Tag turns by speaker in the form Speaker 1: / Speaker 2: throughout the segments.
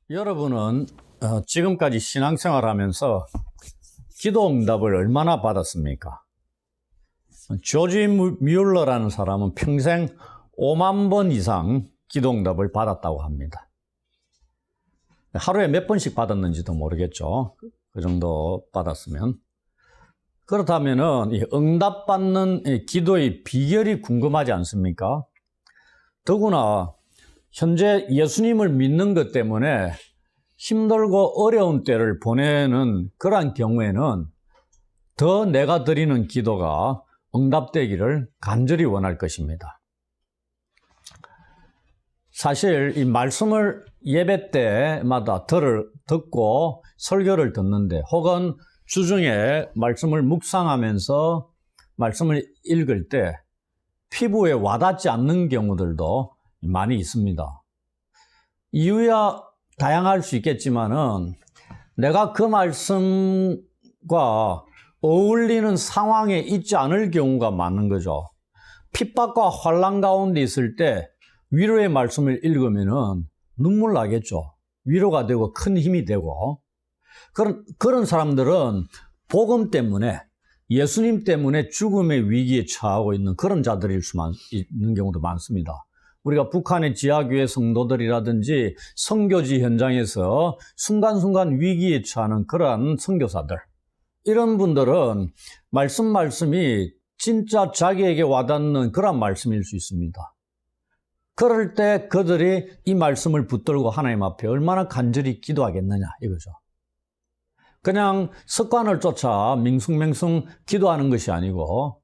Speaker 1: 여러분은 지금까지 신앙생활하면서 기도응답을 얼마나 받았습니까? 조지 뮬러라는 사람은 평생 5만 번 이상 기도응답을 받았다고 합니다. 하루에 몇 번씩 받았는지도 모르겠죠. 그 정도 받았으면. 그렇다면은 이 응답받는 기도의 비결이 궁금하지 않습니까? 더구나 현재 예수님을 믿는 것 때문에 힘들고 어려운 때를 보내는 그러한 경우에는 더 내가 드리는 기도가 응답되기를 간절히 원할 것입니다. 사실 이 말씀을 예배 때마다 듣고 설교를 듣는데 혹은 주중에 말씀을 묵상하면서 말씀을 읽을 때 피부에 와닿지 않는 경우들도 많이 있습니다. 이유야 다양할 수 있겠지만은 내가 그 말씀과 어울리는 상황에 있지 않을 경우가 많은 거죠. 핍박과 환난 가운데 있을 때 위로의 말씀을 읽으면은 눈물 나겠죠. 위로가 되고 큰 힘이 되고 그런 사람들은 복음 때문에 예수님 때문에 죽음의 위기에 처하고 있는 그런 자들일 수 있는 경우도 많습니다. 우리가 북한의 지하교회 성도들이라든지 선교지 현장에서 순간순간 위기에 처하는 그러한 선교사들, 이런 분들은 말씀이 진짜 자기에게 와닿는 그런 말씀일 수 있습니다. 그럴 때 그들이 이 말씀을 붙들고 하나님 앞에 얼마나 간절히 기도하겠느냐 이거죠. 그냥 습관을 쫓아 밍숭맹숭 기도하는 것이 아니고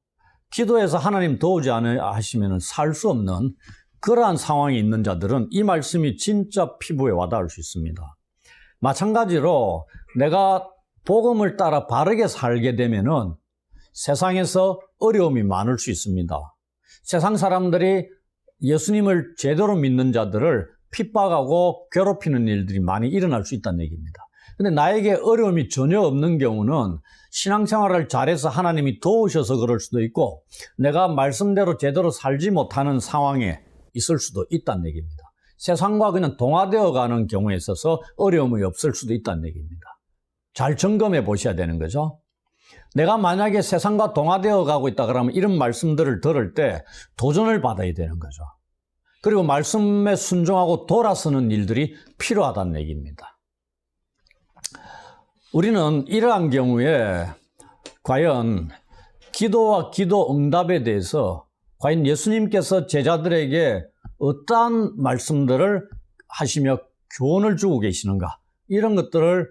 Speaker 1: 기도해서 하나님 도우지 하시면 살 수 없는 그러한 상황이 있는 자들은 이 말씀이 진짜 피부에 와닿을 수 있습니다. 마찬가지로 내가 복음을 따라 바르게 살게 되면은 세상에서 어려움이 많을 수 있습니다. 세상 사람들이 예수님을 제대로 믿는 자들을 핍박하고 괴롭히는 일들이 많이 일어날 수 있다는 얘기입니다. 근데 나에게 어려움이 전혀 없는 경우는 신앙생활을 잘해서 하나님이 도우셔서 그럴 수도 있고 내가 말씀대로 제대로 살지 못하는 상황에 있을 수도 있다는 얘기입니다. 세상과 그냥 동화되어 가는 경우에 있어서 어려움이 없을 수도 있다는 얘기입니다. 잘 점검해 보셔야 되는 거죠. 내가 만약에 세상과 동화되어 가고 있다 그러면 이런 말씀들을 들을 때 도전을 받아야 되는 거죠. 그리고 말씀에 순종하고 돌아서는 일들이 필요하다는 얘기입니다. 우리는 이러한 경우에 과연 기도와 기도 응답에 대해서 과연 예수님께서 제자들에게 어떠한 말씀들을 하시며 교훈을 주고 계시는가, 이런 것들을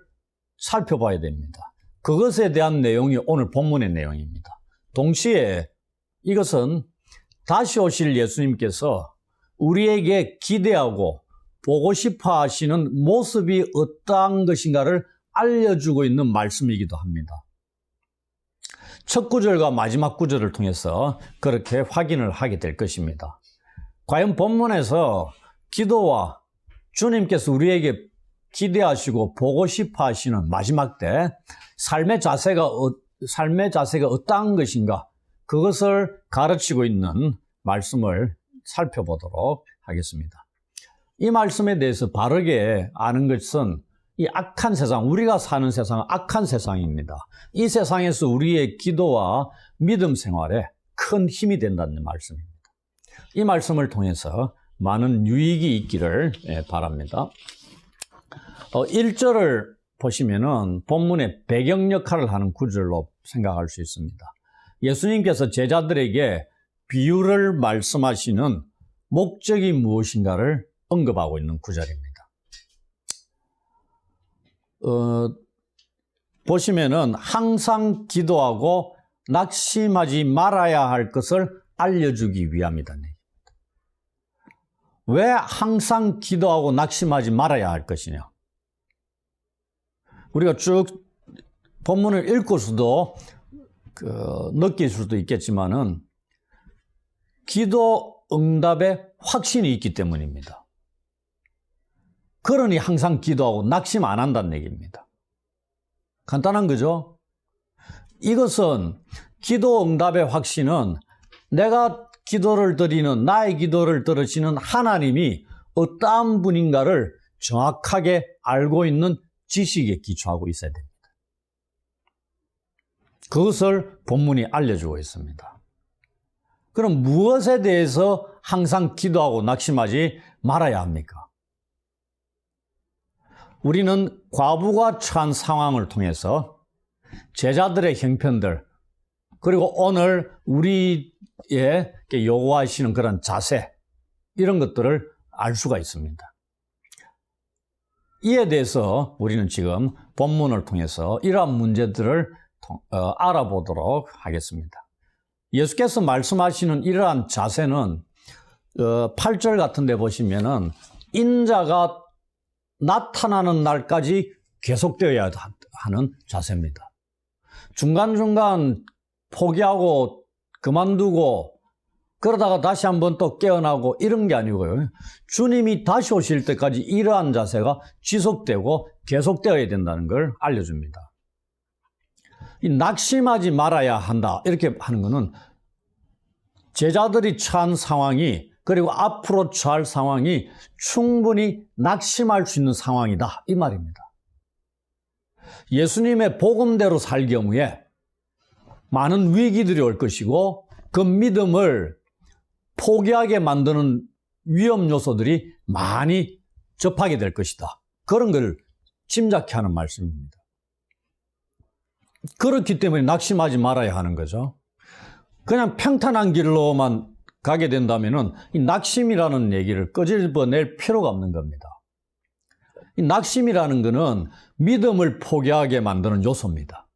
Speaker 1: 살펴봐야 됩니다. 그것에 대한 내용이 오늘 본문의 내용입니다. 동시에 이것은 다시 오실 예수님께서 우리에게 기대하고 보고 싶어 하시는 모습이 어떠한 것인가를 알려주고 있는 말씀이기도 합니다. 첫 구절과 마지막 구절을 통해서 그렇게 확인을 하게 될 것입니다. 과연 본문에서 기도와 주님께서 우리에게 기대하시고 보고 싶어 하시는 마지막 때 삶의 자세가 어떠한 것인가, 그것을 가르치고 있는 말씀을 살펴보도록 하겠습니다. 이 말씀에 대해서 바르게 아는 것은 이 악한 세상, 우리가 사는 세상은 악한 세상입니다. 이 세상에서 우리의 기도와 믿음 생활에 큰 힘이 된다는 말씀입니다. 이 말씀을 통해서 많은 유익이 있기를 바랍니다. 1절을 보시면은 본문의 배경 역할을 하는 구절로 생각할 수 있습니다. 예수님께서 제자들에게 비유를 말씀하시는 목적이 무엇인가를 언급하고 있는 구절입니다. 보시면은 항상 기도하고 낙심하지 말아야 할 것을 알려주기 위함이다. 왜 항상 기도하고 낙심하지 말아야 할 것이냐? 우리가 쭉 본문을 읽고서도 느낄 수도 있겠지만은 기도 응답에 확신이 있기 때문입니다. 그러니 항상 기도하고 낙심 안 한다는 얘기입니다. 간단한 거죠? 이것은 기도 응답의 확신은 내가 기도를 드리는, 나의 기도를 들으시는 하나님이 어떠한 분인가를 정확하게 알고 있는 지식에 기초하고 있어야 됩니다. 그것을 본문이 알려주고 있습니다. 그럼 무엇에 대해서 항상 기도하고 낙심하지 말아야 합니까? 우리는 과부가 처한 상황을 통해서 제자들의 형편들, 그리고 오늘 우리에게 요구하시는 그런 자세, 이런 것들을 알 수가 있습니다. 이에 대해서 우리는 지금 본문을 통해서 이러한 문제들을 알아보도록 하겠습니다. 예수께서 말씀하시는 이러한 자세는 8절 같은 데 보시면은 인자가 나타나는 날까지 계속되어야 하는 자세입니다. 중간중간 포기하고 그만두고 그러다가 다시 한번 또 깨어나고 이런 게 아니고요. 주님이 다시 오실 때까지 이러한 자세가 지속되고 계속되어야 된다는 걸 알려줍니다. 이 낙심하지 말아야 한다 이렇게 하는 것은 제자들이 처한 상황이, 그리고 앞으로 처할 상황이 충분히 낙심할 수 있는 상황이다 이 말입니다. 예수님의 복음대로 살 경우에 많은 위기들이 올 것이고 그 믿음을 포기하게 만드는 위험 요소들이 많이 접하게 될 것이다. 그런 걸 짐작케 하는 말씀입니다. 그렇기 때문에 낙심하지 말아야 하는 거죠. 그냥 평탄한 길로만 가게 된다면은 이 낙심이라는 얘기를 끄집어낼 필요가 없는 겁니다. 이 낙심이라는 것은 믿음을 포기하게 만드는 요소입니다.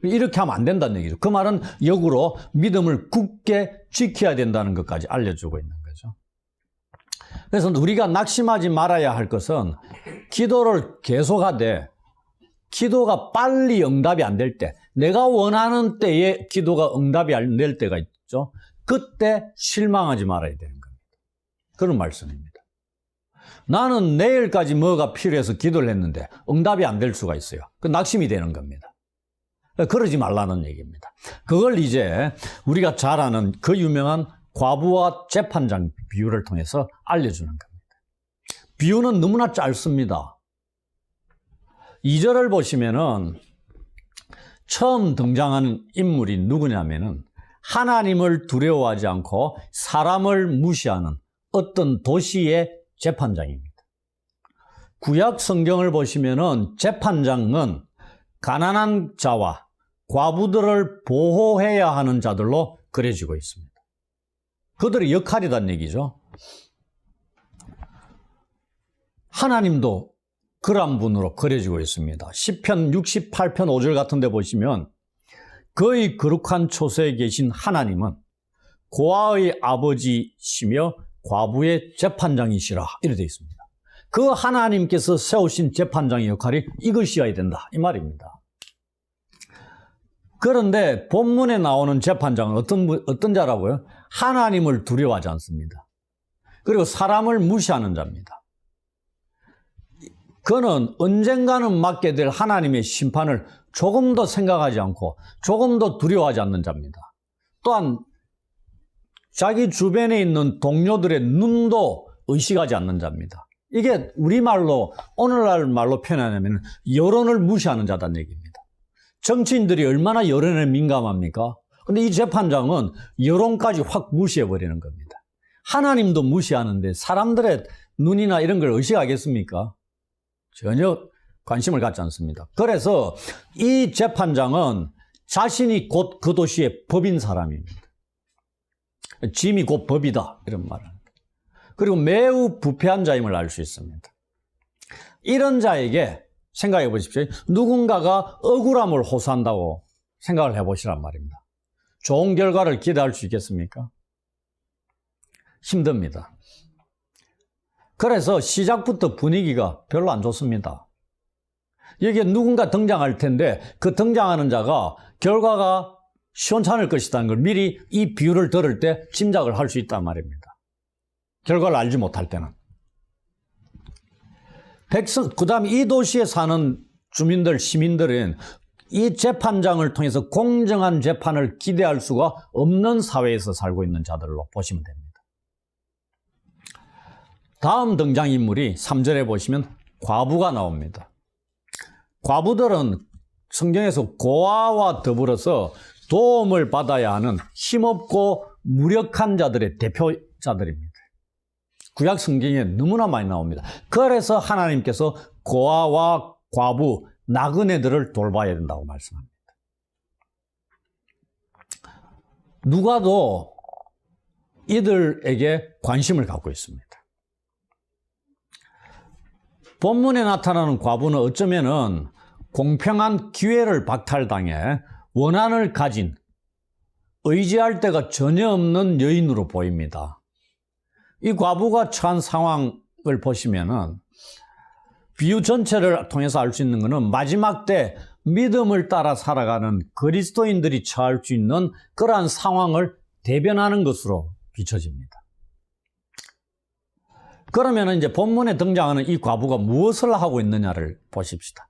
Speaker 1: 이렇게 하면 안 된다는 얘기죠. 그 말은 역으로 믿음을 굳게 지켜야 된다는 것까지 알려주고 있는 거죠. 그래서 우리가 낙심하지 말아야 할 것은 기도를 계속하되 기도가 빨리 응답이 안 될 때, 내가 원하는 때에 기도가 응답이 안 될 때가 있죠. 그때 실망하지 말아야 되는 겁니다. 그런 말씀입니다. 나는 내일까지 뭐가 필요해서 기도를 했는데 응답이 안 될 수가 있어요. 그 낙심이 되는 겁니다. 그러지 말라는 얘기입니다. 그걸 이제 우리가 잘 아는 그 유명한 과부와 재판장 비유를 통해서 알려주는 겁니다. 비유는 너무나 짧습니다. 2절을 보시면은 처음 등장하는 인물이 누구냐면은 하나님을 두려워하지 않고 사람을 무시하는 어떤 도시의 재판장입니다. 구약 성경을 보시면은 재판장은 가난한 자와 과부들을 보호해야 하는 자들로 그려지고 있습니다. 그들의 역할이란 얘기죠. 하나님도 그러한 분으로 그려지고 있습니다. 시편 68편 5절 같은 데 보시면 그의 거룩한 초소에 계신 하나님은 고아의 아버지시며 과부의 재판장이시라 이렇게 되어 있습니다. 그 하나님께서 세우신 재판장의 역할이 이것이어야 된다 이 말입니다. 그런데 본문에 나오는 재판장은 어떤 자라고요? 하나님을 두려워하지 않습니다. 그리고 사람을 무시하는 자입니다. 그는 언젠가는 맞게 될 하나님의 심판을 조금 더 생각하지 않고 조금 더 두려워하지 않는 자입니다. 또한 자기 주변에 있는 동료들의 눈도 의식하지 않는 자입니다. 이게 우리말로 오늘날 말로 표현하면 여론을 무시하는 자다는 얘기입니다. 정치인들이 얼마나 여론에 민감합니까? 근데 이 재판장은 여론까지 확 무시해버리는 겁니다. 하나님도 무시하는데 사람들의 눈이나 이런 걸 의식하겠습니까? 전혀 관심을 갖지 않습니다. 그래서 이 재판장은 자신이 곧 그 도시의 법인 사람입니다. 짐이 곧 법이다 이런 말을 합니다. 그리고 매우 부패한 자임을 알 수 있습니다. 이런 자에게 생각해 보십시오. 누군가가 억울함을 호소한다고 생각을 해보시란 말입니다. 좋은 결과를 기대할 수 있겠습니까? 힘듭니다. 그래서 시작부터 분위기가 별로 안 좋습니다. 여기에 누군가 등장할 텐데 그 등장하는 자가 결과가 시원찮을 것이라는 걸 미리 이 비유를 들을 때 짐작을 할 수 있단 말입니다. 결과를 알지 못할 때는. 그 다음에 이 도시에 사는 주민들, 시민들은 이 재판장을 통해서 공정한 재판을 기대할 수가 없는 사회에서 살고 있는 자들로 보시면 됩니다. 다음 등장인물이 3절에 보시면 과부가 나옵니다. 과부들은 성경에서 고아와 더불어서 도움을 받아야 하는 힘없고 무력한 자들의 대표자들입니다. 구약 성경에 너무나 많이 나옵니다. 그래서 하나님께서 고아와 과부, 나그네들을 돌봐야 된다고 말씀합니다. 누가도 이들에게 관심을 갖고 있습니다. 본문에 나타나는 과부는 어쩌면은 공평한 기회를 박탈당해 원한을 가진 의지할 데가 전혀 없는 여인으로 보입니다. 이 과부가 처한 상황을 보시면은 비유 전체를 통해서 알 수 있는 것은 마지막 때 믿음을 따라 살아가는 그리스도인들이 처할 수 있는 그러한 상황을 대변하는 것으로 비춰집니다. 그러면 이제 본문에 등장하는 이 과부가 무엇을 하고 있느냐를 보십시다.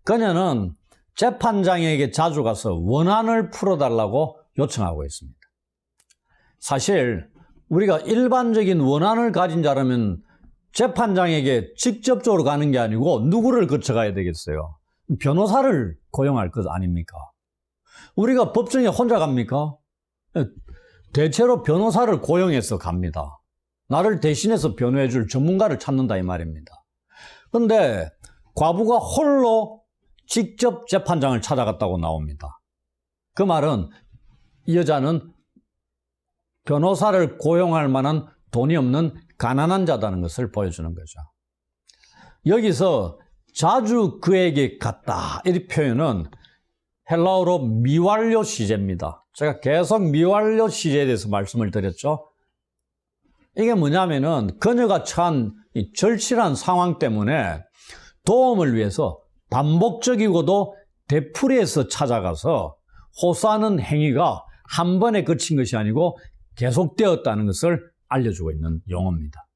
Speaker 1: 그녀는 재판장에게 자주 가서 원한을 풀어달라고 요청하고 있습니다. 사실 우리가 일반적인 원한을 가진 자라면 재판장에게 직접적으로 가는 게 아니고 누구를 거쳐가야 되겠어요? 변호사를 고용할 것 아닙니까? 우리가 법정에 혼자 갑니까? 대체로 변호사를 고용해서 갑니다. 나를 대신해서 변호해 줄 전문가를 찾는다 이 말입니다. 그런데 과부가 홀로 직접 재판장을 찾아갔다고 나옵니다. 그 말은 이 여자는 변호사를 고용할 만한 돈이 없는 가난한 자다는 것을 보여주는 거죠. 여기서 자주 그에게 갔다 이 표현은 헬라어로 미완료 시제입니다. 제가 계속 미완료 시제에 대해서 말씀을 드렸죠. 이게 뭐냐면은 그녀가 처한 이 절실한 상황 때문에 도움을 위해서 반복적이고도 되풀이해서 찾아가서 호소하는 행위가 한 번에 그친 것이 아니고 계속되었다는 것을 알려주고 있는 용어입니다.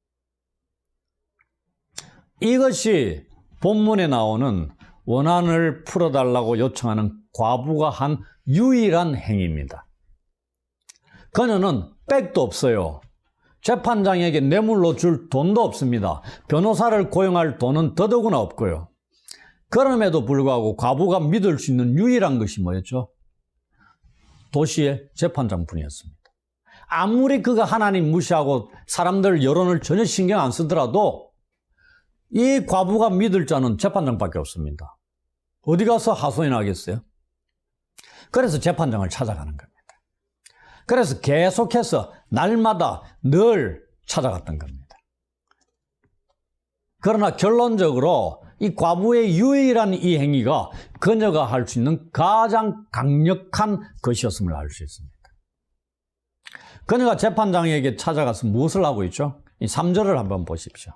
Speaker 1: 이것이 본문에 나오는 원한을 풀어달라고 요청하는 과부가 한 유일한 행위입니다. 그녀는 백도 없어요. 재판장에게 뇌물로 줄 돈도 없습니다. 변호사를 고용할 돈은 더더구나 없고요. 그럼에도 불구하고 과부가 믿을 수 있는 유일한 것이 뭐였죠? 도시의 재판장뿐이었습니다. 아무리 그가 하나님 무시하고 사람들 여론을 전혀 신경 안 쓰더라도 이 과부가 믿을 자는 재판장밖에 없습니다. 어디 가서 하소연을 하겠어요? 그래서 재판장을 찾아가는 겁니다. 그래서 계속해서 날마다 늘 찾아갔던 겁니다. 그러나 결론적으로 이 과부의 유일한 이 행위가 그녀가 할 수 있는 가장 강력한 것이었음을 알 수 있습니다. 그녀가 재판장에게 찾아가서 무엇을 하고 있죠? 이 3절을 한번 보십시오.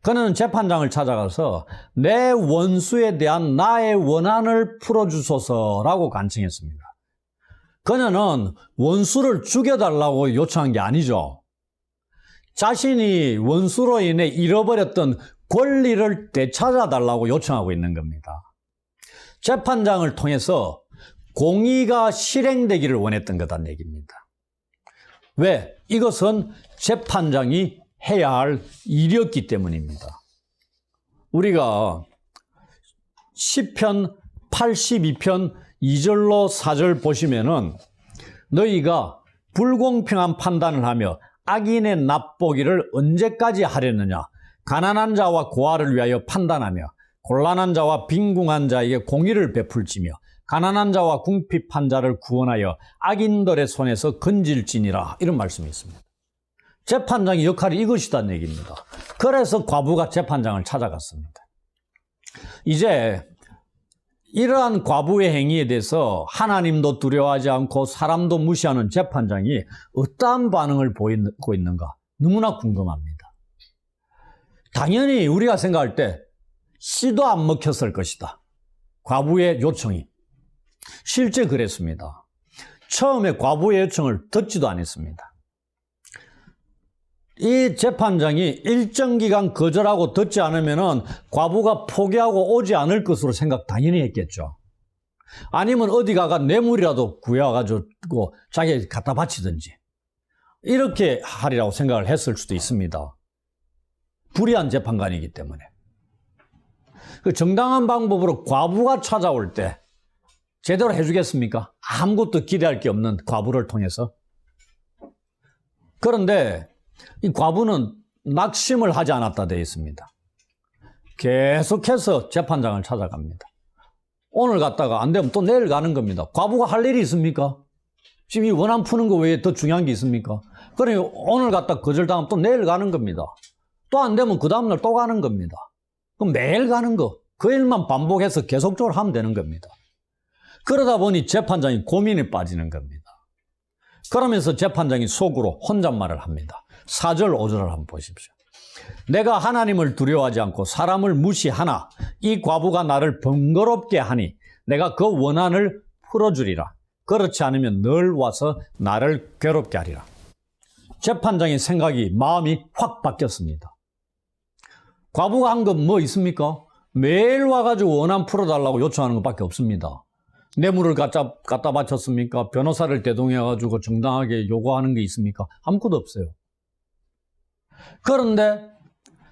Speaker 1: 그녀는 재판장을 찾아가서 내 원수에 대한 나의 원한을 풀어주소서라고 간청했습니다. 그녀는 원수를 죽여달라고 요청한 게 아니죠. 자신이 원수로 인해 잃어버렸던 권리를 되찾아달라고 요청하고 있는 겁니다. 재판장을 통해서 공의가 실행되기를 원했던 거란 얘기입니다. 왜? 이것은 재판장이 해야 할 일이었기 때문입니다. 우리가 시편 82편 2절로 4절 보시면은 너희가 불공평한 판단을 하며 악인의 납보기를 언제까지 하려느냐? 가난한 자와 고아를 위하여 판단하며 곤란한 자와 빈궁한 자에게 공의를 베풀지며 가난한 자와 궁핍한 자를 구원하여 악인들의 손에서 건질지니라 이런 말씀이 있습니다. 재판장의 역할이 이것이란 얘기입니다. 그래서 과부가 재판장을 찾아갔습니다. 이제 이러한 과부의 행위에 대해서 하나님도 두려워하지 않고 사람도 무시하는 재판장이 어떠한 반응을 보이고 있는가 너무나 궁금합니다. 당연히 우리가 생각할 때 씨도 안 먹혔을 것이다. 과부의 요청이. 실제 그랬습니다. 처음에 과부의 요청을 듣지도 않았습니다. 이 재판장이 일정 기간 거절하고 듣지 않으면 과부가 포기하고 오지 않을 것으로 생각 당연히 했겠죠. 아니면 어디 가가 뇌물이라도 구해와가지고 자기에게 갖다 바치든지 이렇게 하리라고 생각을 했을 수도 있습니다. 불의한 재판관이기 때문에. 그 정당한 방법으로 과부가 찾아올 때 제대로 해주겠습니까? 아무것도 기대할 게 없는 과부를 통해서. 그런데 이 과부는 낙심을 하지 않았다 되어 있습니다. 계속해서 재판장을 찾아갑니다. 오늘 갔다가 안 되면 또 내일 가는 겁니다. 과부가 할 일이 있습니까? 지금 이 원한 푸는 거 외에 더 중요한 게 있습니까? 그러니 오늘 갔다 거절당하면 또 내일 가는 겁니다. 또 안 되면 그 다음날 또 가는 겁니다. 그럼 매일 가는 거, 그 일만 반복해서 계속적으로 하면 되는 겁니다. 그러다 보니 재판장이 고민에 빠지는 겁니다. 그러면서 재판장이 속으로 혼잣말을 합니다. 4절, 5절을 한번 보십시오. 내가 하나님을 두려워하지 않고 사람을 무시하나 이 과부가 나를 번거롭게 하니 내가 그 원한을 풀어주리라. 그렇지 않으면 늘 와서 나를 괴롭게 하리라. 재판장의 생각이, 마음이 확 바뀌었습니다. 과부가 한 건 뭐 있습니까? 매일 와가지고 원한 풀어달라고 요청하는 것밖에 없습니다. 뇌물을 갖다 바쳤습니까? 변호사를 대동해가지고 정당하게 요구하는 게 있습니까? 아무것도 없어요. 그런데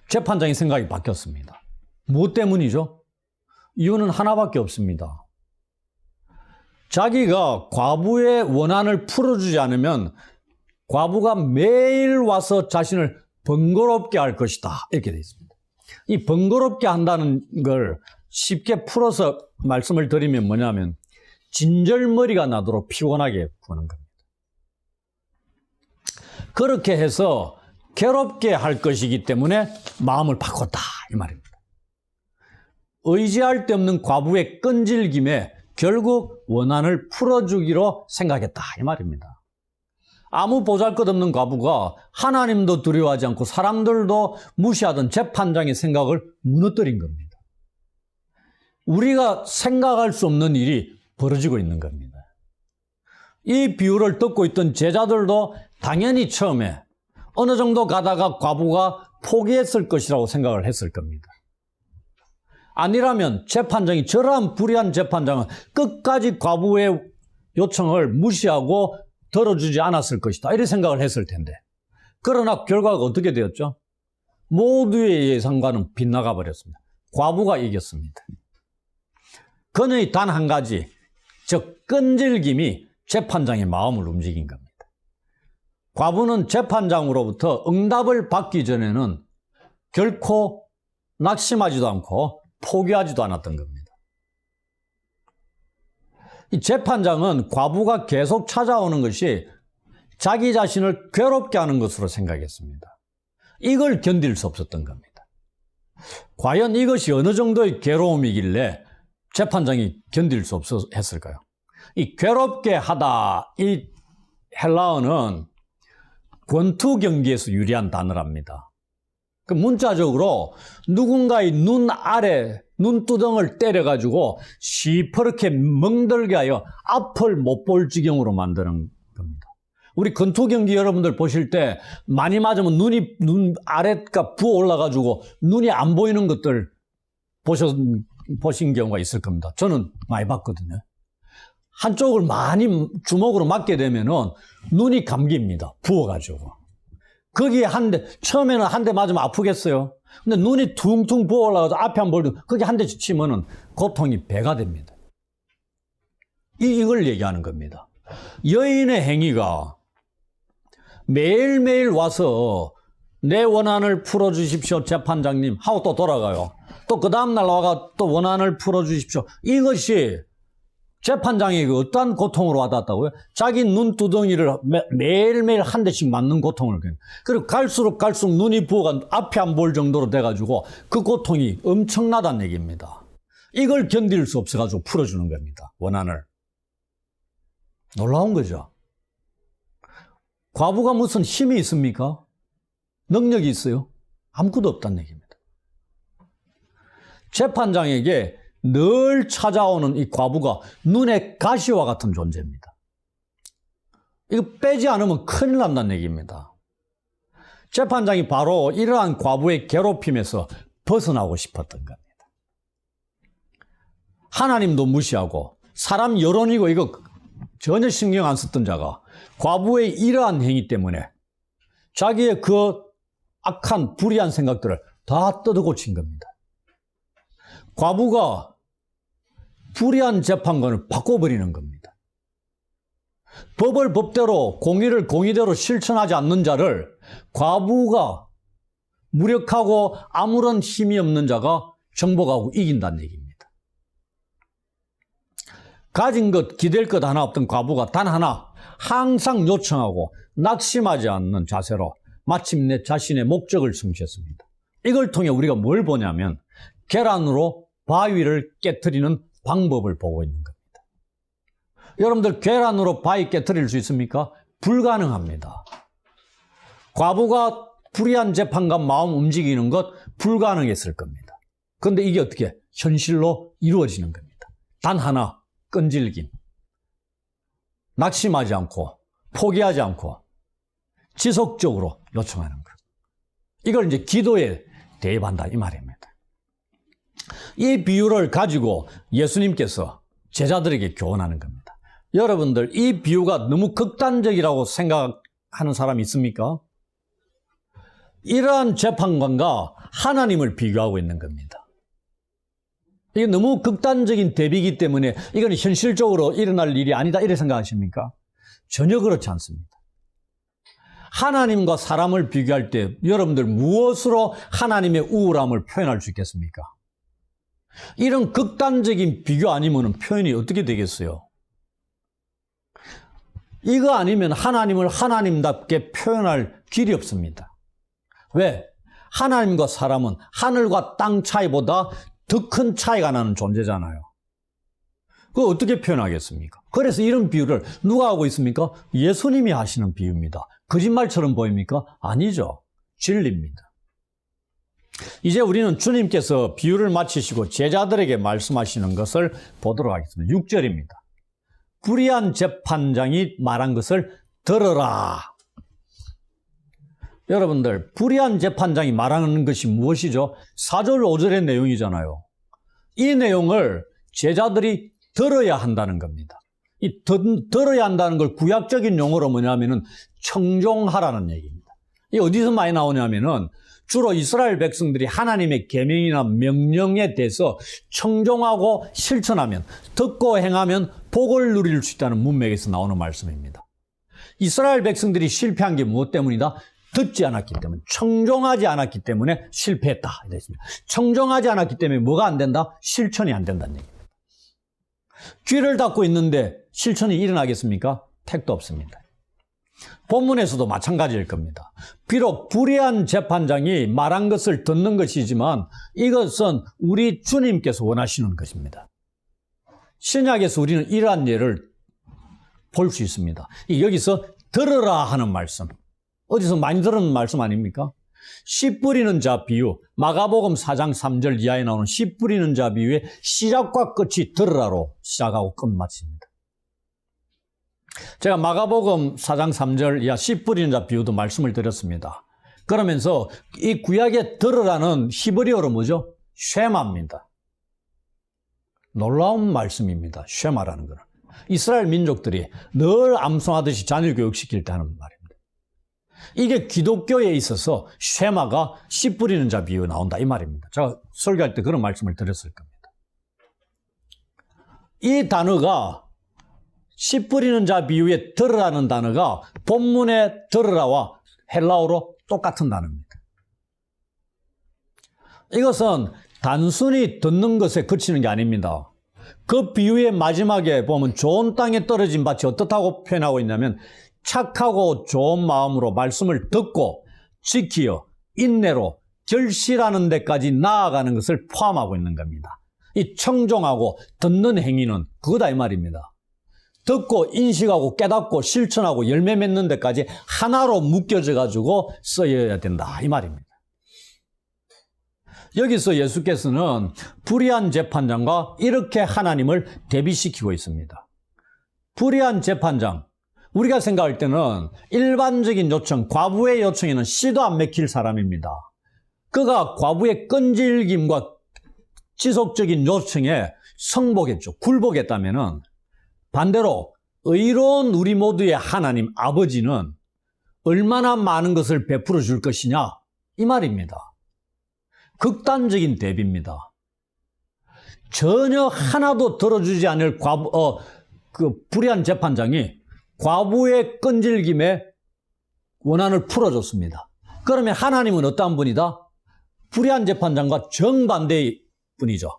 Speaker 1: 재판장의 생각이 바뀌었습니다. 무엇 때문이죠? 이유는 하나밖에 없습니다. 자기가 과부의 원한을 풀어주지 않으면 과부가 매일 와서 자신을 번거롭게 할 것이다. 이렇게 되어 있습니다. 이 번거롭게 한다는 걸 쉽게 풀어서 말씀을 드리면 뭐냐면 진절머리가 나도록 피곤하게 구는 겁니다. 그렇게 해서 괴롭게 할 것이기 때문에 마음을 바꿨다 이 말입니다. 의지할 데 없는 과부의 끈질김에 결국 원한을 풀어주기로 생각했다 이 말입니다. 아무 보잘것없는 과부가 하나님도 두려워하지 않고 사람들도 무시하던 재판장의 생각을 무너뜨린 겁니다. 우리가 생각할 수 없는 일이 벌어지고 있는 겁니다. 이 비유를 듣고 있던 제자들도 당연히 처음에 어느 정도 가다가 과부가 포기했을 것이라고 생각을 했을 겁니다. 아니라면 재판장이, 저러한 불의한 재판장은 끝까지 과부의 요청을 무시하고 들어주지 않았을 것이다. 이런 생각을 했을 텐데. 그러나 결과가 어떻게 되었죠? 모두의 예상과는 빗나가 버렸습니다. 과부가 이겼습니다. 그는 단 한 가지, 즉 끈질김이 재판장의 마음을 움직인 겁니다. 과부는 재판장으로부터 응답을 받기 전에는 결코 낙심하지도 않고 포기하지도 않았던 겁니다. 이 재판장은 과부가 계속 찾아오는 것이 자기 자신을 괴롭게 하는 것으로 생각했습니다. 이걸 견딜 수 없었던 겁니다. 과연 이것이 어느 정도의 괴로움이길래 재판장이 견딜 수 없었을까요? 이 괴롭게 하다, 이 헬라어는 권투 경기에서 유리한 단어랍니다. 그 문자적으로 누군가의 눈 아래, 눈두덩을 때려가지고 시퍼렇게 멍들게 하여 앞을 못 볼 지경으로 만드는 겁니다. 우리 권투 경기 여러분들 보실 때 많이 맞으면 눈 아래가 부어 올라가지고 눈이 안 보이는 것들 보신 경우가 있을 겁니다. 저는 많이 봤거든요. 한쪽을 많이 주먹으로 맞게 되면은 눈이 감깁니다. 부어가지고. 거기에 처음에는 한 대 맞으면 아프겠어요? 근데 눈이 퉁퉁 부어 올라가서 앞에 안 보이고 거기 한 대씩 치면은 고통이 배가 됩니다. 이걸 얘기하는 겁니다. 여인의 행위가 매일매일 와서 내 원한을 풀어주십시오, 재판장님 하고 또 돌아가요. 또 그 다음날 와가 또 원한을 풀어주십시오. 이것이 재판장에게 어떠한 고통으로 와닿았다고요? 자기 눈두덩이를 매일매일 한 대씩 맞는 고통을. 그리고 갈수록 눈이 부어가 앞이 안 보일 정도로 돼가지고 그 고통이 엄청나다는 얘기입니다. 이걸 견딜 수 없어가지고 풀어주는 겁니다. 원한을. 놀라운 거죠. 과부가 무슨 힘이 있습니까? 능력이 있어요? 아무것도 없다는 얘기입니다. 재판장에게 늘 찾아오는 이 과부가 눈의 가시와 같은 존재입니다. 이거 빼지 않으면 큰일 난다는 얘기입니다. 재판장이 바로 이러한 과부의 괴롭힘에서 벗어나고 싶었던 겁니다. 하나님도 무시하고 사람 여론이고 이거 전혀 신경 안 썼던 자가 과부의 이러한 행위 때문에 자기의 그 악한 불의한 생각들을 다 뜯어고친 겁니다. 과부가 불의한 재판관을 바꿔버리는 겁니다. 법을 법대로, 공의를 공의대로 실천하지 않는 자를 과부가 무력하고 아무런 힘이 없는 자가 정복하고 이긴다는 얘기입니다. 가진 것, 기댈 것 하나 없던 과부가 단 하나 항상 요청하고 낙심하지 않는 자세로 마침내 자신의 목적을 성취했습니다. 이걸 통해 우리가 뭘 보냐면 계란으로 바위를 깨트리는 방법을 보고 있는 겁니다. 여러분들 계란으로 바위 깨트릴 수 있습니까? 불가능합니다. 과부가 불의한 재판관 마음 움직이는 것 불가능했을 겁니다. 그런데 이게 어떻게 현실로 이루어지는 겁니다. 단 하나, 끈질김. 낙심하지 않고 포기하지 않고 지속적으로 요청하는 것. 이걸 이제 기도에 대입한다 이 말입니다. 이 비유를 가지고 예수님께서 제자들에게 교훈하는 겁니다. 여러분들 이 비유가 너무 극단적이라고 생각하는 사람이 있습니까? 이러한 재판관과 하나님을 비교하고 있는 겁니다. 이게 너무 극단적인 대비이기 때문에 이건 현실적으로 일어날 일이 아니다 이렇게 생각하십니까? 전혀 그렇지 않습니다. 하나님과 사람을 비교할 때 여러분들 무엇으로 하나님의 우울함을 표현할 수 있겠습니까? 이런 극단적인 비교 아니면 표현이 어떻게 되겠어요? 이거 아니면 하나님을 하나님답게 표현할 길이 없습니다. 왜? 하나님과 사람은 하늘과 땅 차이보다 더 큰 차이가 나는 존재잖아요. 그거 어떻게 표현하겠습니까? 그래서 이런 비유를 누가 하고 있습니까? 예수님이 하시는 비유입니다. 거짓말처럼 보입니까? 아니죠. 진리입니다. 이제 우리는 주님께서 비유를 마치시고 제자들에게 말씀하시는 것을 보도록 하겠습니다. 6절입니다. 불의한 재판장이 말한 것을 들어라. 여러분들, 불의한 재판장이 말하는 것이 무엇이죠? 4절, 5절의 내용이잖아요. 이 내용을 제자들이 들어야 한다는 겁니다. 이 들어야 한다는 걸 구약적인 용어로 뭐냐면은 청종하라는 얘기입니다. 이 어디서 많이 나오냐면은 주로 이스라엘 백성들이 하나님의 계명이나 명령에 대해서 청종하고 실천하면, 듣고 행하면 복을 누릴 수 있다는 문맥에서 나오는 말씀입니다. 이스라엘 백성들이 실패한 게 무엇 때문이다? 듣지 않았기 때문에, 청종하지 않았기 때문에 실패했다. 이랬습니다. 청종하지 않았기 때문에 뭐가 안 된다? 실천이 안 된다는 얘기입니다. 귀를 닫고 있는데 실천이 일어나겠습니까? 택도 없습니다. 본문에서도 마찬가지일 겁니다. 비록 불의한 재판장이 말한 것을 듣는 것이지만 이것은 우리 주님께서 원하시는 것입니다. 신약에서 우리는 이러한 예를 볼 수 있습니다. 여기서 들으라 하는 말씀, 어디서 많이 들은 말씀 아닙니까? 씨 뿌리는 자 비유, 마가복음 4장 3절 이하에 나오는 씨 뿌리는 자 비유의 시작과 끝이 들으라로 시작하고 끝마칩니다. 제가 마가복음 4장 3절 이하 씨 뿌리는 자 비유도 말씀을 드렸습니다. 그러면서 이 구약의 들으라는 히브리어로 뭐죠? 쉐마입니다. 놀라운 말씀입니다. 쉐마라는 거는. 이스라엘 민족들이 늘 암송하듯이 자녀 교육시킬 때 하는 말입니다. 이게 기독교에 있어서 쉐마가 씨 뿌리는 자 비유 나온다 이 말입니다. 제가 설교할 때 그런 말씀을 드렸을 겁니다. 이 단어가 씨 뿌리는 자 비유에 들으라는 단어가 본문의 들으라와 헬라어로 똑같은 단어입니다. 이것은 단순히 듣는 것에 그치는 게 아닙니다. 그 비유의 마지막에 보면 좋은 땅에 떨어진 밭이 어떻다고 표현하고 있냐면 착하고 좋은 마음으로 말씀을 듣고 지키어 인내로 결실하는 데까지 나아가는 것을 포함하고 있는 겁니다. 이 청종하고 듣는 행위는 그거다 이 말입니다. 듣고 인식하고 깨닫고 실천하고 열매 맺는 데까지 하나로 묶여져 가지고 쓰여야 된다 이 말입니다. 여기서 예수께서는 불의한 재판장과 이렇게 하나님을 대비시키고 있습니다. 불의한 재판장, 우리가 생각할 때는 일반적인 요청, 과부의 요청에는 씨도 안 맥힐 사람입니다. 그가 과부의 끈질김과 지속적인 요청에 성복했죠. 굴복했다면은 반대로 의로운 우리 모두의 하나님 아버지는 얼마나 많은 것을 베풀어 줄 것이냐 이 말입니다. 극단적인 대비입니다. 전혀 하나도 들어주지 않을 불의한 재판장이 과부의 끈질김에 원한을 풀어줬습니다. 그러면 하나님은 어떠한 분이다? 불의한 재판장과 정반대의 분이죠.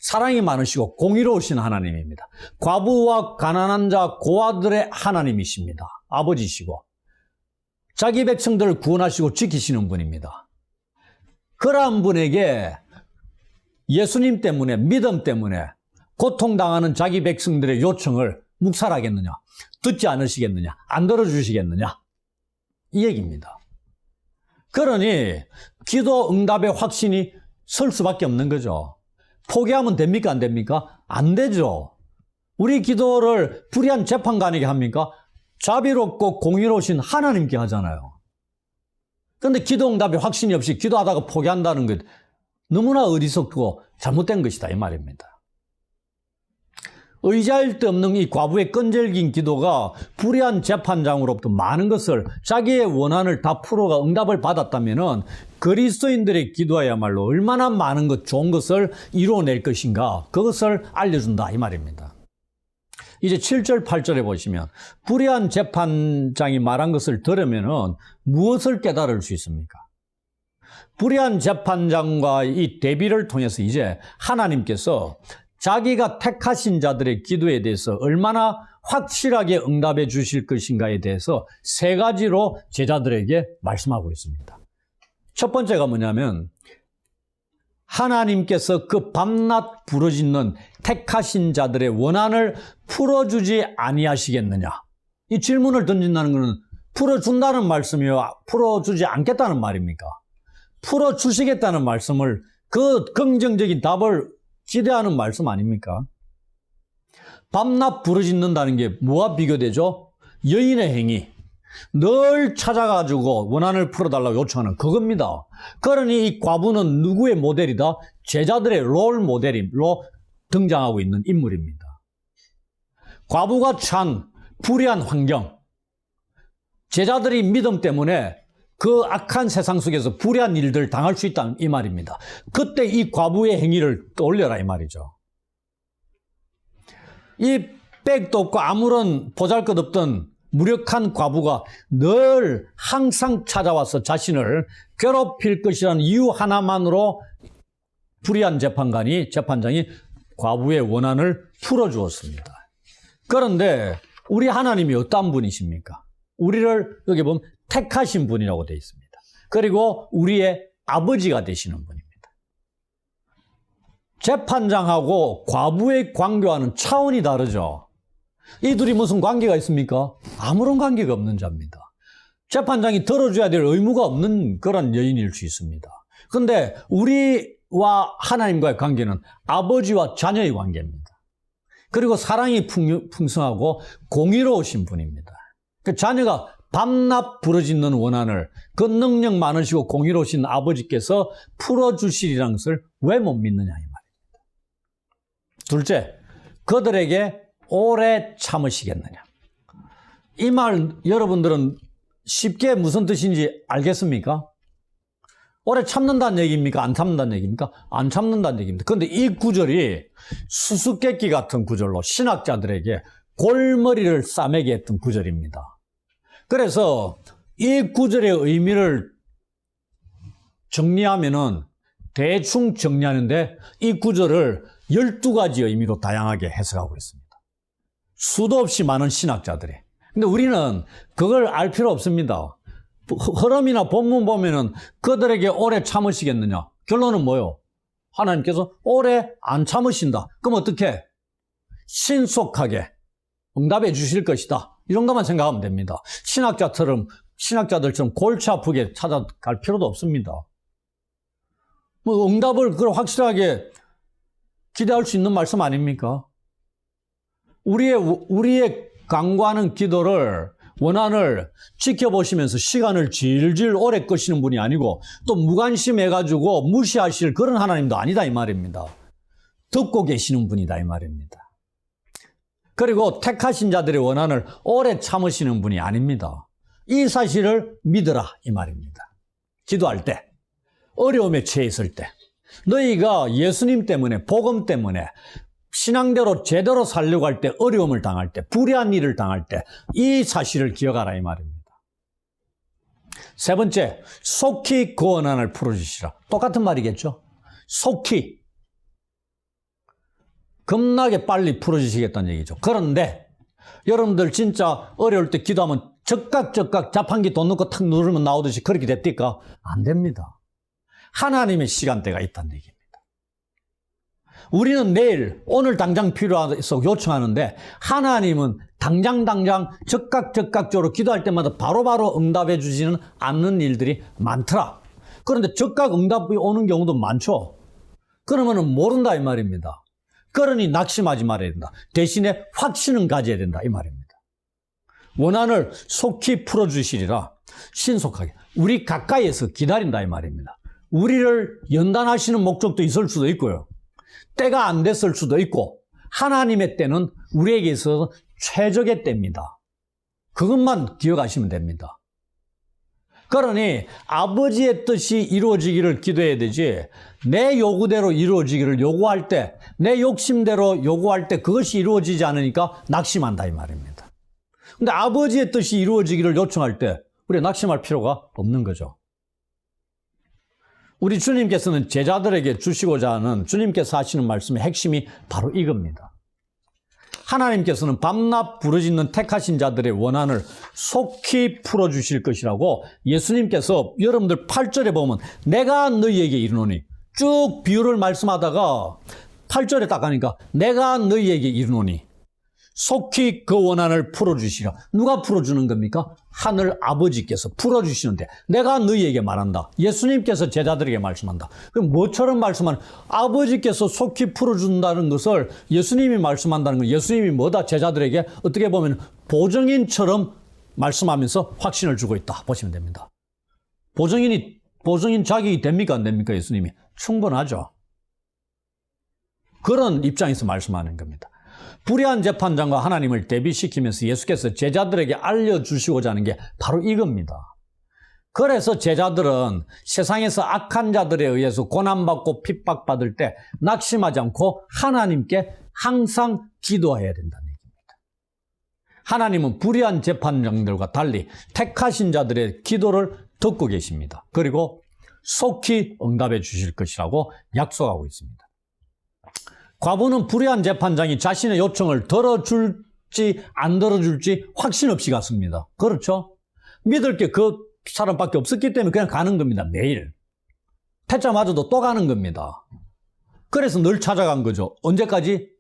Speaker 1: 사랑이 많으시고 공의로우신 하나님입니다. 과부와 가난한 자, 고아들의 하나님이십니다. 아버지시고 자기 백성들을 구원하시고 지키시는 분입니다. 그러한 분에게 예수님 때문에, 믿음 때문에 고통당하는 자기 백성들의 요청을 묵살하겠느냐? 듣지 않으시겠느냐? 안 들어주시겠느냐? 이 얘기입니다. 그러니 기도 응답의 확신이 설 수밖에 없는 거죠. 포기하면 됩니까? 안 됩니까? 안 되죠. 우리 기도를 불의한 재판관에게 합니까? 자비롭고 공의로우신 하나님께 하잖아요. 그런데 기도 응답의 확신이 없이 기도하다가 포기한다는 것 너무나 어리석고 잘못된 것이다 이 말입니다. 의지할 데 없는 이 과부의 끈질긴 기도가 불의한 재판장으로부터 많은 것을 자기의 원한을 다 풀어가 응답을 받았다면 그리스도인들의 기도야말로 얼마나 많은 것 좋은 것을 이루어낼 것인가 그것을 알려준다 이 말입니다. 이제 7절 8절에 보시면 불의한 재판장이 말한 것을 들으면 무엇을 깨달을 수 있습니까? 불의한 재판장과 이 대비를 통해서 이제 하나님께서 자기가 택하신 자들의 기도에 대해서 얼마나 확실하게 응답해 주실 것인가에 대해서 세 가지로 제자들에게 말씀하고 있습니다. 첫 번째가 뭐냐면 하나님께서 그 밤낮 부르짖는 택하신 자들의 원한을 풀어주지 아니하시겠느냐. 이 질문을 던진다는 것은 풀어준다는 말씀이요, 풀어주지 않겠다는 말입니까? 풀어주시겠다는 말씀을, 그 긍정적인 답을 기대하는 말씀 아닙니까? 밤낮 부르짖는다는 게 뭐와 비교되죠? 여인의 행위. 늘 찾아가지고 원한을 풀어달라고 요청하는 그겁니다. 그러니 이 과부는 누구의 모델이다? 제자들의 롤 모델로 등장하고 있는 인물입니다. 과부가 처한 불의한 환경, 제자들이 믿음 때문에 그 악한 세상 속에서 불의한 일들을 당할 수 있다는 이 말입니다. 그때 이 과부의 행위를 떠올려라 이 말이죠. 이 백도 없고 아무런 보잘것없던 무력한 과부가 늘 항상 찾아와서 자신을 괴롭힐 것이라는 이유 하나만으로 불의한 재판장이 과부의 원한을 풀어주었습니다. 그런데 우리 하나님이 어떤 분이십니까? 우리를 여기 보면 택하신 분이라고 되어 있습니다. 그리고 우리의 아버지가 되시는 분입니다. 재판장하고 과부의 관계와는 차원이 다르죠. 이 둘이 무슨 관계가 있습니까? 아무런 관계가 없는 자입니다. 재판장이 들어줘야 될 의무가 없는 그런 여인일 수 있습니다. 그런데 우리와 하나님과의 관계는 아버지와 자녀의 관계입니다. 그리고 사랑이 풍성하고 공의로우신 분입니다. 그 자녀가 밤낮 부르짖는 원한을 그 능력 많으시고 공의로우신 아버지께서 풀어주시리라는 것을 왜 못 믿느냐 이 말입니다. 둘째, 그들에게 오래 참으시겠느냐. 이 말 여러분들은 쉽게 무슨 뜻인지 알겠습니까? 오래 참는다는 얘기입니까? 안 참는다는 얘기입니까? 안 참는다는 얘기입니다. 그런데 이 구절이 수수께끼 같은 구절로 신학자들에게 골머리를 싸매게 했던 구절입니다. 그래서 이 구절의 의미를 정리하면은 대충 정리하는데 이 구절을 12가지 의미로 다양하게 해석하고 있습니다. 수도 없이 많은 신학자들이. 근데 우리는 그걸 알 필요 없습니다. 흐름이나 본문 보면은 그들에게 오래 참으시겠느냐. 결론은 뭐예요? 하나님께서 오래 안 참으신다. 그럼 어떻게? 신속하게 응답해 주실 것이다. 이런 것만 생각하면 됩니다. 신학자들처럼 골치 아프게 찾아갈 필요도 없습니다. 뭐 응답을 그걸 확실하게 기대할 수 있는 말씀 아닙니까? 우리의 간구하는 기도를, 원한을 지켜보시면서 시간을 질질 오래 끄시는 분이 아니고 또 무관심해가지고 무시하실 그런 하나님도 아니다 이 말입니다. 듣고 계시는 분이다 이 말입니다. 그리고 택하신 자들의 원한을 오래 참으시는 분이 아닙니다. 이 사실을 믿으라 이 말입니다. 기도할 때 어려움에 처해 있을 때, 너희가 예수님 때문에, 복음 때문에 신앙대로 제대로 살려고 할 때, 어려움을 당할 때, 불의한 일을 당할 때, 이 사실을 기억하라 이 말입니다. 세 번째, 속히 그 원한을 풀어주시라. 똑같은 말이겠죠? 속히. 겁나게 빨리 풀어주시겠다는 얘기죠. 그런데 여러분들 진짜 어려울 때 기도하면 적각 자판기 돈 넣고 탁 누르면 나오듯이 그렇게 됩니까? 안 됩니다. 하나님의 시간대가 있다는 얘기입니다. 우리는 내일, 오늘 당장 필요해서 요청하는데 하나님은 당장 적각적으로 기도할 때마다 바로바로 응답해 주지는 않는 일들이 많더라. 그런데 적각 응답이 오는 경우도 많죠. 그러면은 모른다 이 말입니다. 그러니 낙심하지 말아야 된다. 대신에 확신은 가져야 된다 이 말입니다. 원한을 속히 풀어주시리라. 신속하게. 우리 가까이에서 기다린다 이 말입니다. 우리를 연단하시는 목적도 있을 수도 있고요. 때가 안 됐을 수도 있고 하나님의 때는 우리에게 있어서 최적의 때입니다. 그것만 기억하시면 됩니다. 그러니 아버지의 뜻이 이루어지기를 기도해야 되지 내 요구대로 이루어지기를 요구할 때, 내 욕심대로 요구할 때 그것이 이루어지지 않으니까 낙심한다 이 말입니다. 근데 아버지의 뜻이 이루어지기를 요청할 때 우리가 낙심할 필요가 없는 거죠. 우리 주님께서는 제자들에게 주시고자 하는 주님께서 하시는 말씀의 핵심이 바로 이겁니다. 하나님께서는 밤낮 부르짖는 택하신 자들의 원한을 속히 풀어주실 것이라고 예수님께서 여러분들 8절에 보면 내가 너희에게 이르노니 쭉 비유를 말씀하다가 8절에 딱 가니까 내가 너희에게 이르노니 속히 그 원한을 풀어주시라. 누가 풀어주는 겁니까? 하늘 아버지께서 풀어주시는데 내가 너희에게 말한다. 예수님께서 제자들에게 말씀한다. 그럼 뭐처럼 말씀하는? 아버지께서 속히 풀어준다는 것을 예수님이 말씀한다는 건 예수님이 뭐다? 제자들에게 어떻게 보면 보증인처럼 말씀하면서 확신을 주고 있다. 보시면 됩니다. 보증인 자격이 됩니까? 안 됩니까? 예수님이. 충분하죠. 그런 입장에서 말씀하는 겁니다. 불의한 재판장과 하나님을 대비시키면서 예수께서 제자들에게 알려주시고자 하는 게 바로 이겁니다. 그래서 제자들은 세상에서 악한 자들에 의해서 고난받고 핍박받을 때 낙심하지 않고 하나님께 항상 기도해야 된다는 얘기입니다. 하나님은 불의한 재판장들과 달리 택하신 자들의 기도를 듣고 계십니다. 그리고 속히 응답해 주실 것이라고 약속하고 있습니다. 과부는 불의한 재판장이 자신의 요청을 들어줄지 안 들어줄지 확신 없이 갔습니다. 그렇죠? 믿을 게 그 사람밖에 없었기 때문에 그냥 가는 겁니다. 매일. 퇴짜마저도 또 가는 겁니다. 그래서 늘 찾아간 거죠. 언제까지?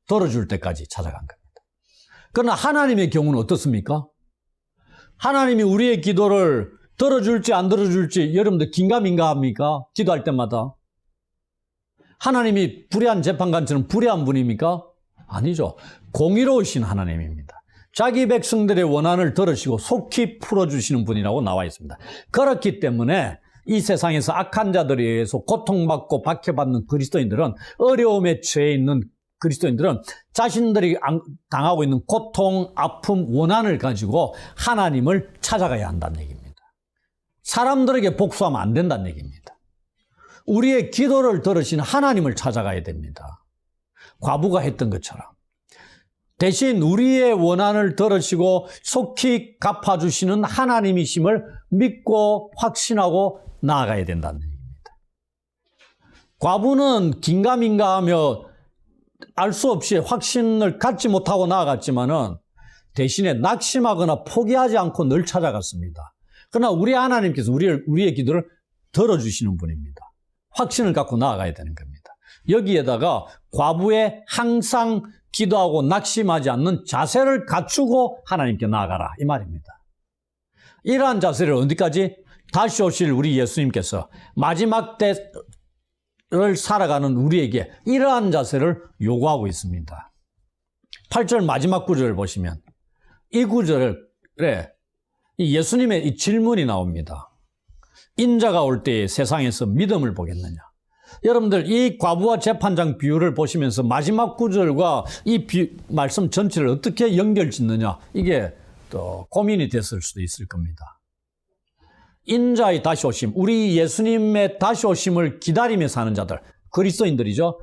Speaker 1: 들어줄 때까지 찾아간 겁니다. 그러나 하나님의 경우는 어떻습니까? 하나님이 우리의 기도를 들어줄지 안 들어줄지 여러분들 긴가민가 합니까? 기도할 때마다. 하나님이 불의한 재판관처럼 불의한 분입니까? 아니죠. 공의로우신 하나님입니다. 자기 백성들의 원한을 들으시고 속히 풀어주시는 분이라고 나와 있습니다. 그렇기 때문에 이 세상에서 악한 자들에 의해서 고통받고 박해받는 그리스도인들은 어려움에 처해 있는 그리스도인들은 자신들이 당하고 있는 고통, 아픔, 원한을 가지고 하나님을 찾아가야 한다는 얘기입니다. 사람들에게 복수하면 안 된다는 얘기입니다. 우리의 기도를 들으신 하나님을 찾아가야 됩니다. 과부가 했던 것처럼. 대신 우리의 원한을 들으시고 속히 갚아주시는 하나님이심을 믿고 확신하고 나아가야 된다는 얘기입니다. 과부는 긴가민가하며 알 수 없이 확신을 갖지 못하고 나아갔지만은 대신에 낙심하거나 포기하지 않고 늘 찾아갔습니다. 그러나 우리 하나님께서 우리의 기도를 들어주시는 분입니다. 확신을 갖고 나아가야 되는 겁니다. 여기에다가 과부의 항상 기도하고 낙심하지 않는 자세를 갖추고 하나님께 나아가라 이 말입니다. 이러한 자세를 어디까지? 다시 오실 우리 예수님께서 마지막 때를 살아가는 우리에게 이러한 자세를 요구하고 있습니다. 8절 마지막 구절을 보시면 이 구절에 예수님의 이 질문이 나옵니다. 인자가 올 때에 세상에서 믿음을 보겠느냐? 여러분들 이 과부와 재판장 비유를 보시면서 마지막 구절과 이 말씀 전체를 어떻게 연결짓느냐? 이게 또 고민이 됐을 수도 있을 겁니다. 인자의 다시 오심, 우리 예수님의 다시 오심을 기다리며 사는 자들, 그리스도인들이죠.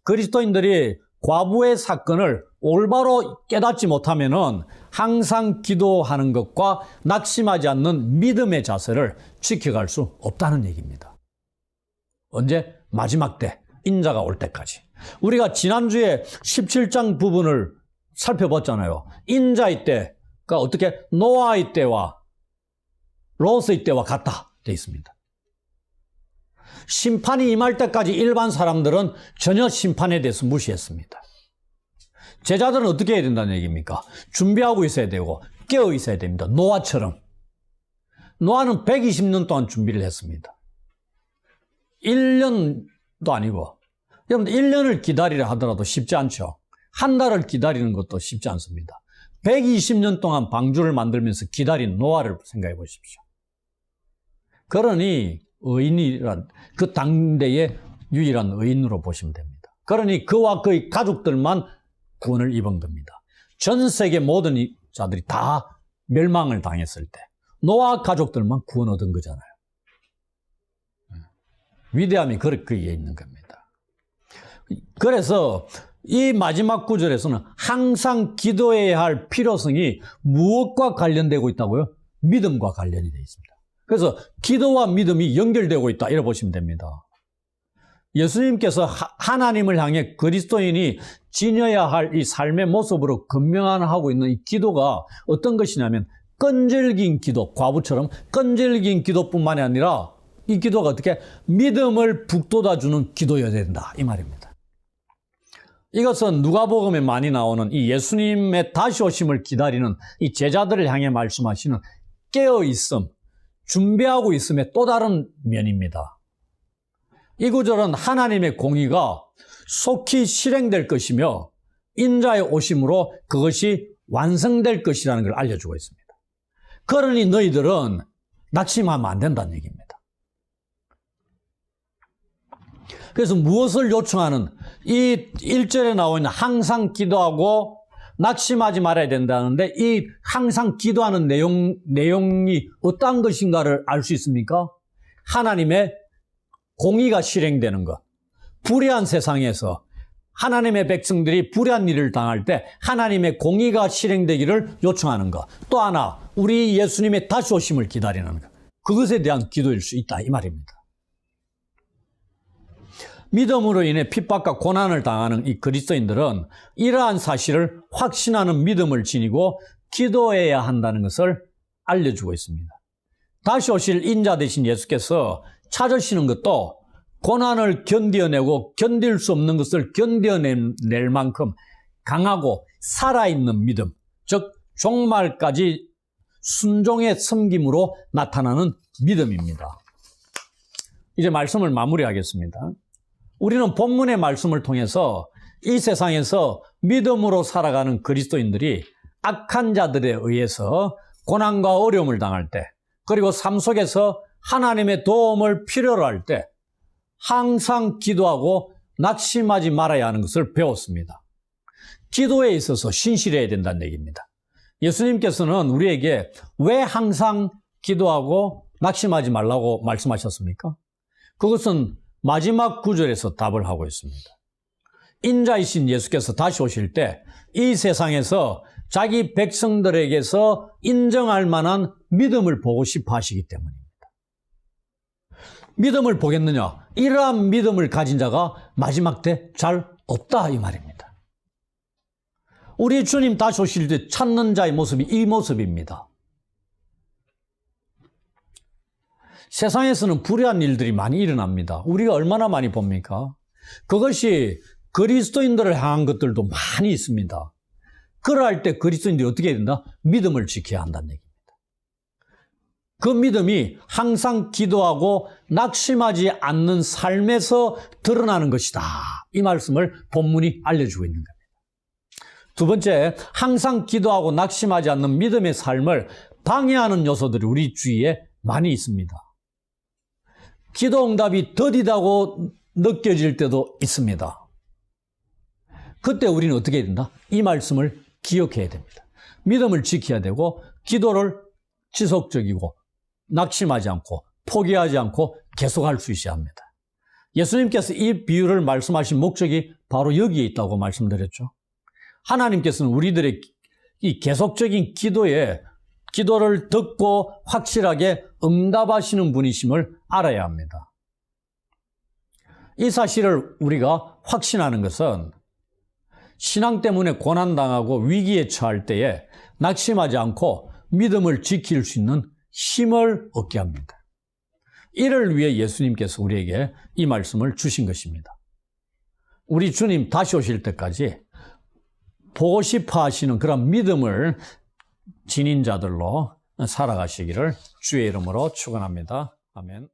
Speaker 1: 그리스도인들이 과부의 사건을 올바로 깨닫지 못하면은 항상 기도하는 것과 낙심하지 않는 믿음의 자세를 지켜갈 수 없다는 얘기입니다. 언제? 마지막 때, 인자가 올 때까지. 우리가 지난주에 17장 부분을 살펴봤잖아요. 인자의 때가 어떻게 노아의 때와 롯의 때와 같다 되어 있습니다. 심판이 임할 때까지 일반 사람들은 전혀 심판에 대해서 무시했습니다. 제자들은 어떻게 해야 된다는 얘기입니까? 준비하고 있어야 되고 깨어 있어야 됩니다. 노아처럼. 노아는 120년 동안 준비를 했습니다. 1년도 아니고, 여러분들 1년을 기다리려 하더라도 쉽지 않죠. 한 달을 기다리는 것도 쉽지 않습니다. 120년 동안 방주를 만들면서 기다린 노아를 생각해 보십시오. 그러니 의인이란, 그 당대의 유일한 의인으로 보시면 됩니다. 그러니 그와 그의 가족들만 구원을 입은 겁니다. 전 세계 모든 자들이 다 멸망을 당했을 때 노아 가족들만 구원 얻은 거잖아요. 위대함이 거기에 있는 겁니다. 그래서 이 마지막 구절에서는 항상 기도해야 할 필요성이 무엇과 관련되고 있다고요? 믿음과 관련이 되어 있습니다. 그래서 기도와 믿음이 연결되고 있다, 이렇게 보시면 됩니다. 예수님께서 하나님을 향해 그리스도인이 지녀야 할 이 삶의 모습으로 건면하고 있는 이 기도가 어떤 것이냐면 끈질긴 기도, 과부처럼 끈질긴 기도뿐만이 아니라 이 기도가 어떻게 믿음을 북돋아주는 기도여야 된다, 이 말입니다. 이것은 누가복음에 많이 나오는 이 예수님의 다시 오심을 기다리는 이 제자들을 향해 말씀하시는 깨어있음, 준비하고 있음의 또 다른 면입니다. 이 구절은 하나님의 공의가 속히 실행될 것이며 인자의 오심으로 그것이 완성될 것이라는 걸 알려주고 있습니다. 그러니 너희들은 낙심하면 안 된다는 얘기입니다. 그래서 무엇을 요청하는, 이 1절에 나와 있는 항상 기도하고 낙심하지 말아야 된다는데 이 항상 기도하는 내용이 어떠한 것인가를 알 수 있습니까? 하나님의 공의가 실행되는 것. 불의한 세상에서 하나님의 백성들이 불의한 일을 당할 때 하나님의 공의가 실행되기를 요청하는 것. 또 하나, 우리 예수님의 다시 오심을 기다리는 것. 그것에 대한 기도일 수 있다, 이 말입니다. 믿음으로 인해 핍박과 고난을 당하는 이 그리스도인들은 이러한 사실을 확신하는 믿음을 지니고 기도해야 한다는 것을 알려주고 있습니다. 다시 오실 인자 되신 예수께서 찾으시는 것도 고난을 견뎌내고 견딜 수 없는 것을 견뎌낼 만큼 강하고 살아있는 믿음, 즉 종말까지 순종의 섬김으로 나타나는 믿음입니다. 이제 말씀을 마무리하겠습니다. 우리는 본문의 말씀을 통해서 이 세상에서 믿음으로 살아가는 그리스도인들이 악한 자들에 의해서 고난과 어려움을 당할 때, 그리고 삶 속에서 하나님의 도움을 필요로 할 때 항상 기도하고 낙심하지 말아야 하는 것을 배웠습니다. 기도에 있어서 신실해야 된다는 얘기입니다. 예수님께서는 우리에게 왜 항상 기도하고 낙심하지 말라고 말씀하셨습니까? 그것은 마지막 구절에서 답을 하고 있습니다. 인자이신 예수께서 다시 오실 때 이 세상에서 자기 백성들에게서 인정할 만한 믿음을 보고 싶어 하시기 때문입니다. 믿음을 보겠느냐? 이러한 믿음을 가진 자가 마지막 때 잘 없다, 이 말입니다. 우리 주님 다시 오실 때 찾는 자의 모습이 이 모습입니다. 세상에서는 불의한 일들이 많이 일어납니다. 우리가 얼마나 많이 봅니까? 그것이 그리스도인들을 향한 것들도 많이 있습니다. 그럴 때 그리스도인들이 어떻게 해야 된다? 믿음을 지켜야 한다는 얘기입니다. 그 믿음이 항상 기도하고 낙심하지 않는 삶에서 드러나는 것이다. 이 말씀을 본문이 알려주고 있는 겁니다. 두 번째, 항상 기도하고 낙심하지 않는 믿음의 삶을 방해하는 요소들이 우리 주위에 많이 있습니다. 기도 응답이 더디다고 느껴질 때도 있습니다. 그때 우리는 어떻게 해야 된다? 이 말씀을 기억해야 됩니다. 믿음을 지켜야 되고 기도를 지속적이고 낙심하지 않고 포기하지 않고 계속할 수 있어야 합니다. 예수님께서 이 비유를 말씀하신 목적이 바로 여기에 있다고 말씀드렸죠. 하나님께서는 우리들의 이 계속적인 기도를 듣고 확실하게 응답하시는 분이심을 알아야 합니다. 이 사실을 우리가 확신하는 것은 신앙 때문에 고난당하고 위기에 처할 때에 낙심하지 않고 믿음을 지킬 수 있는 힘을 얻게 합니다. 이를 위해 예수님께서 우리에게 이 말씀을 주신 것입니다. 우리 주님 다시 오실 때까지 보고 싶어 하시는 그런 믿음을 지닌 자들로 살아가시기를 주의 이름으로 축원합니다. 아멘.